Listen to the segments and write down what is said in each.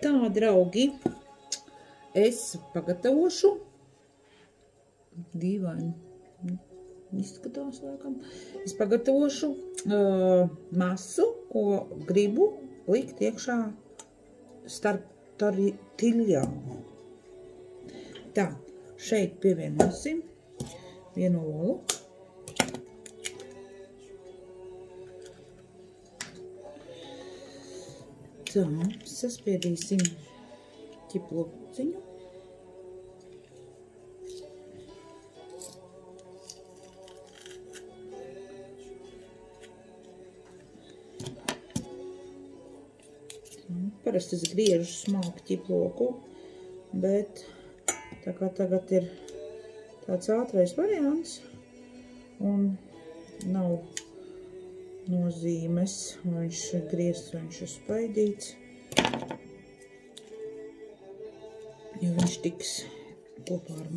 Tā, draugi, es pagatavošu. Dīvaini izskatās, laikam. Es pagatavošu masu, ko gribu likt iekšā starp tortiļām. Tā, šeit pievienosim vienu olu. Tā, saspiedīsim ķiplociņu. Parasti es griežu smalku ķiploku, bet tā kā tagad ir tāds ātrais variants un nav nozīmes, vai viņš ir griezts, vai viņš ir spaidīts, jo viņš tiks kopā ar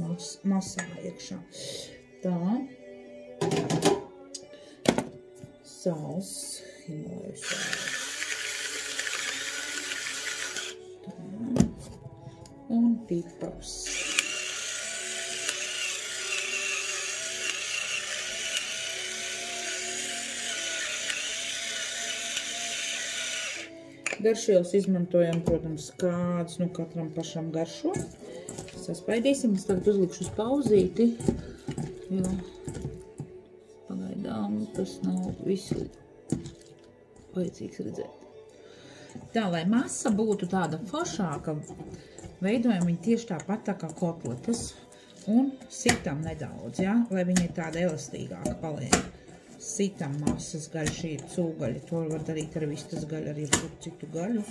masā iekšā. Tā. Sāls, Himalaju sāls. Tā. Un pipars. Garšvielas izmantojam, protams, kāds, katram pašam garšo. Saspaidīsim, es tagad uzlikšu uz pauzīti, jo pagaidām tas nav visu vajadzīgs redzēt. Tā, lai masa būtu tāda foršāka, veidojam viņu tieši tāpat tā kā kotletes un sitam nedaudz, ja? Lai viņa ir tāda elastīgāka paliek. Sitam masas gaļa, šī ir cūgaļa, to var darīt ar vistas gaļu, ar jebkuru citu gaļu.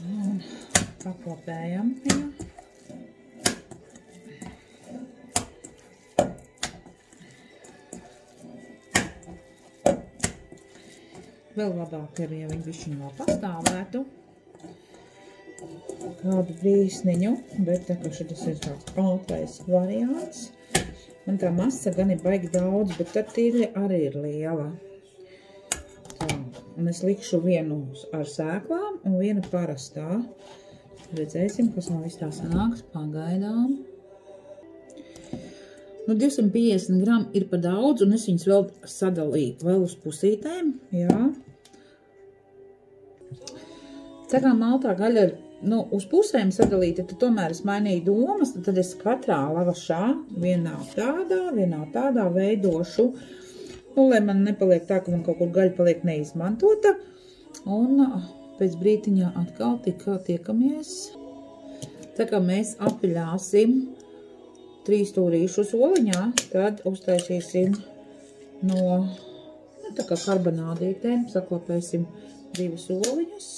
Un paklapējam viņu. Vēl labāk ir, ja viņi bišķiņ vēl pastāvētu. Kādu brīsniņu, bet tā kā šeit ir tāds ātrais variants. Man tā masa gan ir baigi daudz, bet tad tīri arī ir liela. Tā, un es likšu vienu ar sēklām un vienu parastā. Redzēsim, kas no viss tā sanāks pagaidām. 250 gramu ir par daudz, un es viņus vēl sadalīju vēl uz pusītēm, jā. Tā kā maltā gaļa ir uz pusēm sadalīta, tad tomēr es mainīju domas, tad es katrā lavašā vienā tādā veidošu, lai man nepaliek tā, ka man kaut kur gaļa paliek neizmantota. Un pēc brītiņā atkal tiekamies. Tā kā mēs apiļāsim 3 stūrīšus oliņā, tad uztaisīsim no tā kā karbonādītēm, saklapēsim 2 oliņas.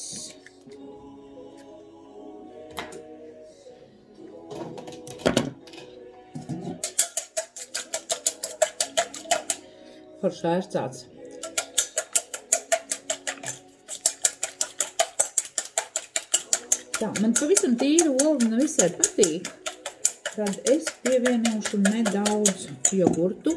Foršā ir tāds. Tā, man pavisam tīra olna visai patīk. Tad es pievienošu nedaudz jogurtu.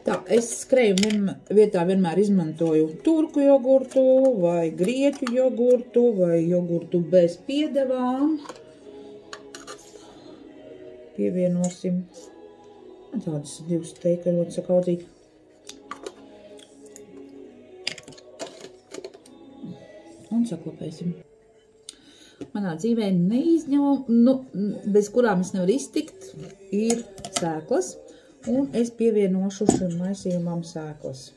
Tā, es skrējuma vietā vienmēr izmantoju turku jogurtu, vai grieķu jogurtu, vai jogurtu bez piedevām. Pievienosim tādas 2 steika ļoti sakaudzīgi. Un saklapēsim. Manā dzīvē neizņemam, bez kurām es nevaru iztikt, ir sēklas. Un es pievienošu šim maisījumam sēklas.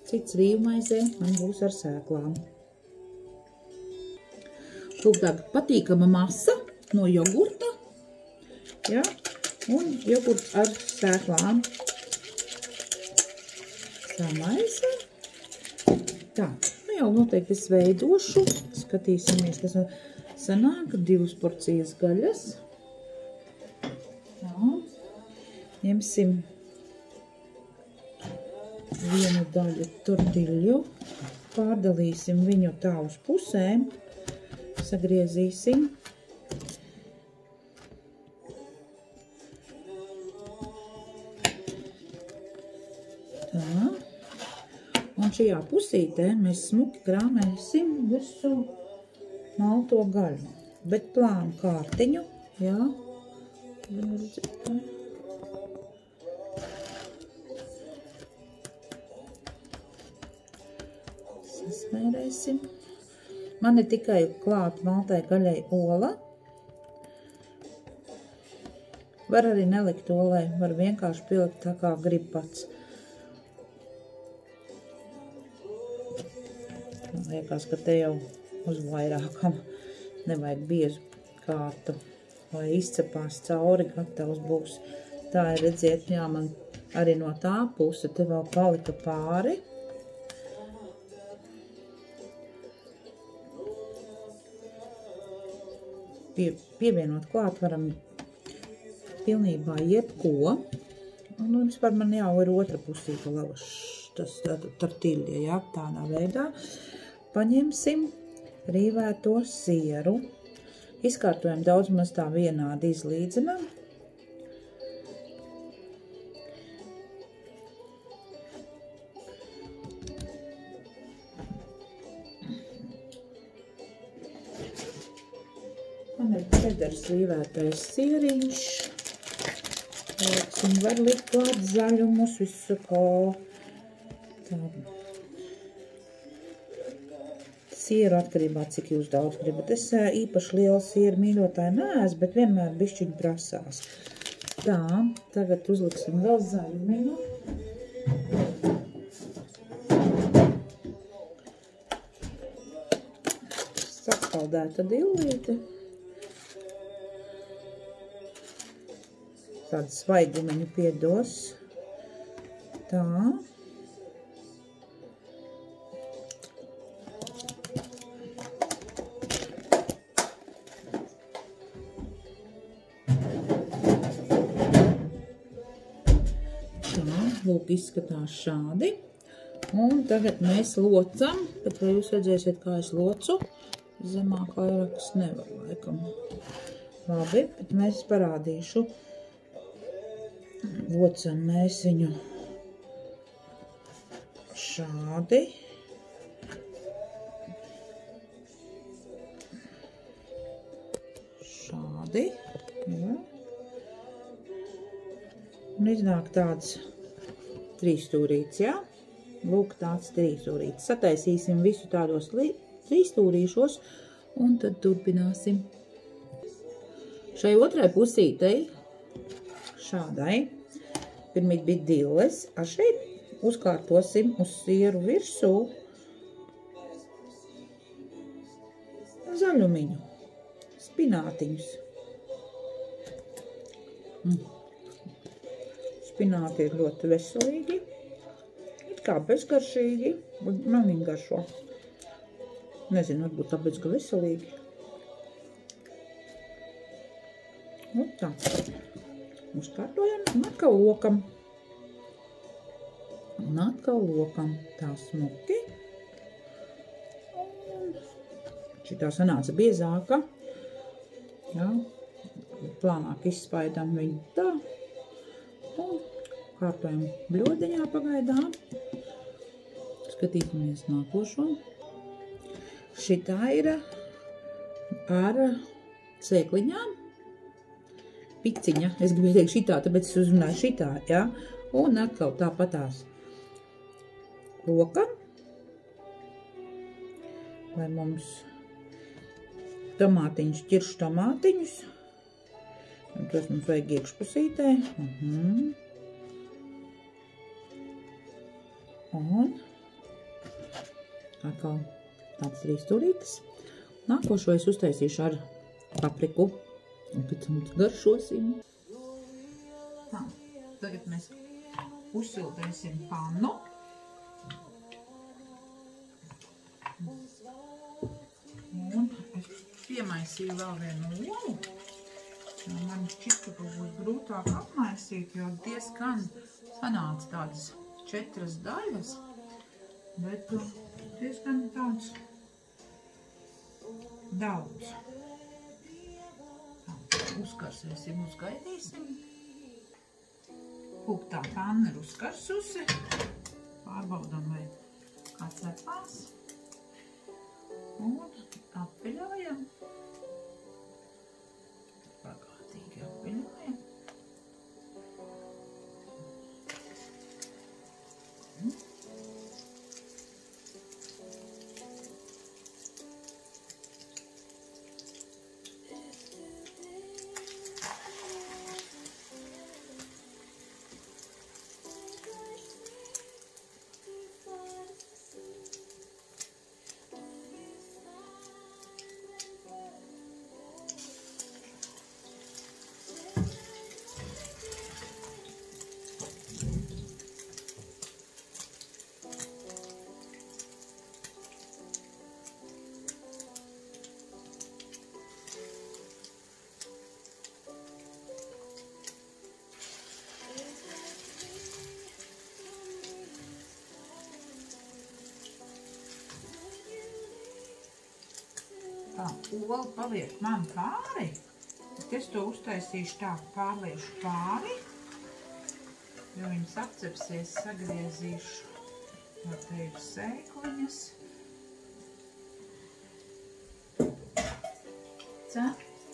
Cits rīvmaizē man būs ar sēklām. Lūk, patīkama masa no jogurta. Ja? Un jogurts ar sēklām. Samaisa. Tā, jau noteikti es veidošu. Skatīsimies, kas sanāk. 2 porcijas gaļas. Tā. Ņemsim 1 daļu tortiļu. Pārdalīsim viņu tā uz pusēm. Sagriezīsim. Un šajā pusītē mēs smuki krāmēsim visu malto gaļu. Bet plānu kārtiņu, jā. Sasmērēsim. Man ir tikai klāt maltai gaļai ola. Var arī nelikt olai, var vienkārši pielikt tā kā grib pats. Man liekas, ka te jau uz vairākam nevajag biezu kārtu, lai izcepās cauri, gatavs būs. Tā ir, redziet, jā, man arī no tā puse te vēl palika pāri. Pievienot klāt varam pilnībā jebko. Un vispār man jau ir otra pusīta lavašs, tas tortilja, jā, tādā veidā. Paņemsim rīvēto sieru. Izkārtojam daudz maz tā vienādi izlīdzinām. Man ir čedars rīvētais sieriņš. Un var likt klāt zaļumus, visu ko. Tā. Sieru atkarībā, cik jūs daudz gribat. Es īpaši lielu sieru mīļotāju neesmu, bet vienmēr bišķiņi prasās. Tā, tagad uzliksim vēl zaļumiņu. Sakaldēta dillīte. Tādu svaigumiņu piedos. Tā. Lūk, izskatās šādi. Un tagad mēs locam, bet vai jūs redzēsiet, kā es locu? Zemāk vairākas nevar, laikam. Labi, bet mēs parādīšu. Locam mēs viņu šādi. Šādi. Jā. Un iznāk tāds trīsstūrīts, jā? Lūk, tāds trīsstūrīts. Sataisīsim visu tādos trīsstūrīšos un tad turpināsim. Šai otrai pusītei, šādai, pirmīt bija dilles, a šeit uzkārtosim uz sieru virsū zaļumiņu, spinātiņus. Spināti ir ļoti veselīgi, it kā bezgaršīgi, man viņi garšo. Nezinu, varbūt tāpēc, ka veselīgi. Un tā. Uzkārtojam un atkal lokam. Un atkal lokam tā smuki. Un šitā sanāca biezāka. Jā. Plānāk izspaidām viņu tā. Un kārtojam bļodiņā pagaidām. Skatīsimies nākošo. Šitā ir ar sēkliņām. Piciņa. Es gribēju teikt šitā, tāpēc es uzrunāju šitā, jā. Un atkal tāpatās lokam. Lai mums tomātiņus, ķiršu tomātiņus. Un tos mums vajag iekšpusītē. Un atkal tāds trīsstūrītis. Nākošo es uztaisīšu ar papriku. Un pēc tam garšosim. Tā, tagad mēs uzsiltēsim pannu. Un es piemaisīju vēl vienu olu. Man šķita, ka būs grūtāk apmaisīt, jo diezgan sanāca tādas 4 daļas. Bet diezgan tāds daudz. Uzkarsēsim, uzgaidīsim. Lūk, tā panna ir uzkarsusi. Pārbaudam, vai cepās un apviļojam. Pagātīgi apviļojam. Tā, ola paliek man pāri, bet es to uztaisīšu tā, pārliešu pāri, jo viņas apcepsies, sagriezīšu, jo te ir sēkliņas.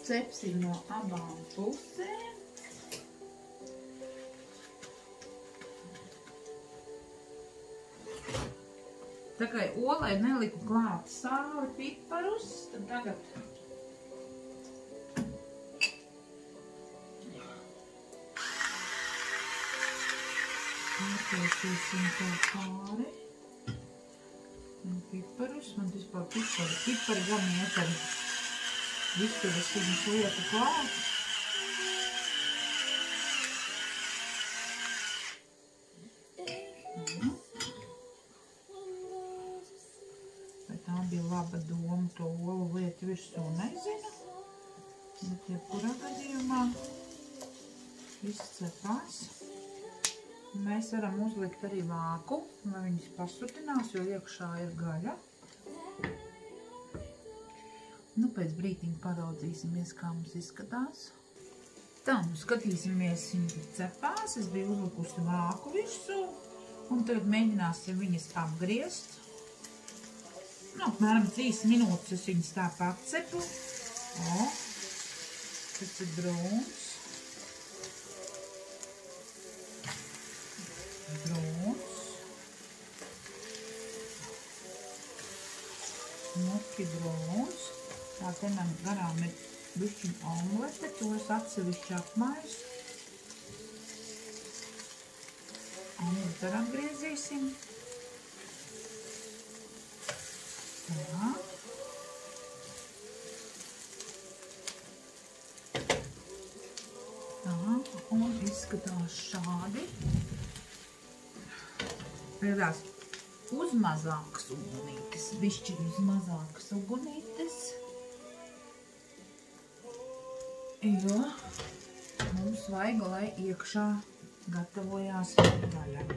Cepsim no abām pusēm. Tā kā olai neliku klāt sāli, piparus, tad tagad pārtaisīsim to pāri. Un piparus, man vispār pipari gan iet ar visu, es viņus lieku klāt. Bija laba doma to olu lietu virsū, nezinu, bet jebkurā gadījumā viss cepās. Mēs varam uzlikt arī vāku, lai viņas pasutinās, jo iekšā ir gaļa. Nu, pēc brītiņa paraudzīsimies, kā mums izskatās. Tā, nu skatīsimies, viņa cepās, es biju uzlikusi vāku virsū, un tagad mēģināsim viņas apgriezt. Nu, apmēram 3 minūtes es viņas tā pacepu. O, tas ir brūns. Brūns. Smuki brūns. Tā te man garām ir bišķiņ omlete, to es atsevišķi apmaisu. Omlete ar atgriezīsim. Tā. Tā, un izskatās šādi. Pēdās uz mazākas ugunītes, bišķiņ uz mazākas ugunītes, jo mums vajag, lai iekšā gatavojās gaļa.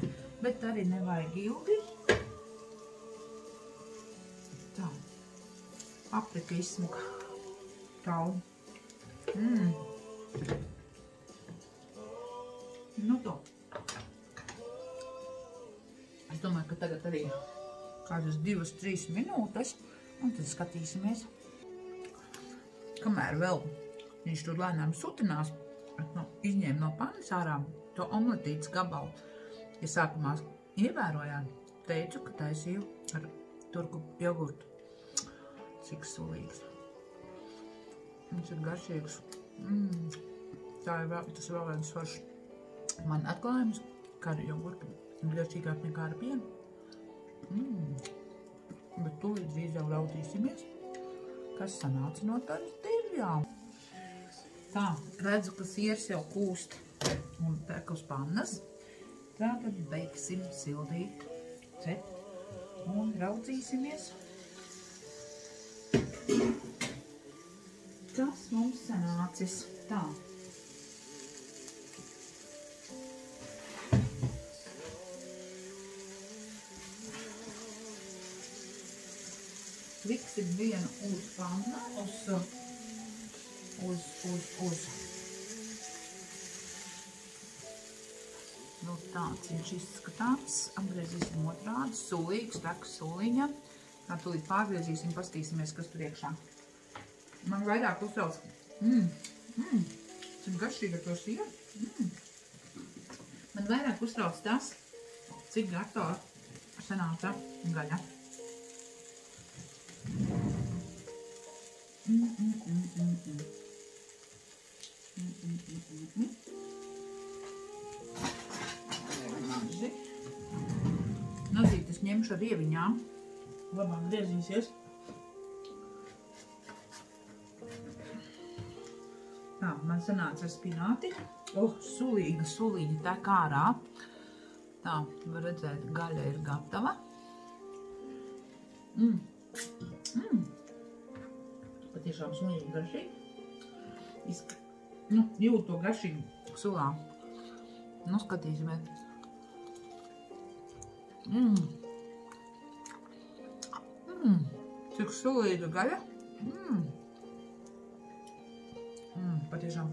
Bet arī nevajag ilgi. Tā, paprika izsmuka taudu. Nu to. Es domāju, ka tagad arī kādas 2-3 minūtes, un tad skatīsimies. Kamēr vēl viņš tur lēnām sutinās, izņēma no pannas ārā to omletītes gabalu. Ja sākumā ievērojām, teicu, ka taisīju ar turku jogurtu. Cik sulīgs. Viņš ir garšīgs. Tas ir vēl viens svaršs man atklājums, ka ar jogurtu ir garšīgāk nekā ar pienu. Bet tūlīt drīz jau raudzīsimies, kas sanāca no tortilljām. Tā, redzu, ka siers jau kūst un tek uz pannas. Tātad beigsim sildīt cept un raudzīsimies, kas mums sanācis. Tā. Liksim vienu uz panna, Nu, tāds viņš izskatās. Apgriezīsim otrādi. Sulīgs, teks suliņa. Tā tūlīt pārgriezīsim, pastīsimies, kas tur iekšā. Man vairāk uztrauc. Cik garšīgi ar to sieru. Man vairāk uztrauc tas, cik gatava sanāca gaļa. Nazīt es ņemšu ar ieviņām. Labāk griezīsies. Tā, man sanāca ar spināti. Sulīga tek ārā. Tā, var redzēt, gaļa ir gatava. Patiešām sulīgi garšīgi. Jūt to garšīgi sulā. Nu, skatīsimies. Cik sulīga gaļa. Patiešām.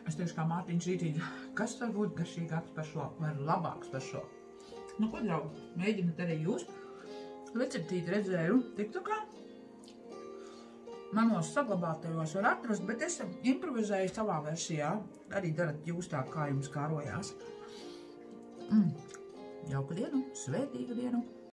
Es teikšu, kā Mārtiņš rītīgi, kas var būt garšīgāks par šo, vai labāks par šo. Nu, ko, draugi, mēģināt arī jūs. Receptīti redzēju TikTokā. Manos saglabātajos var atrast, bet es improvizēju savā versijā. Arī darat jūs tā, kā jums kārojās. Jauku dienu, svētīgu dienu.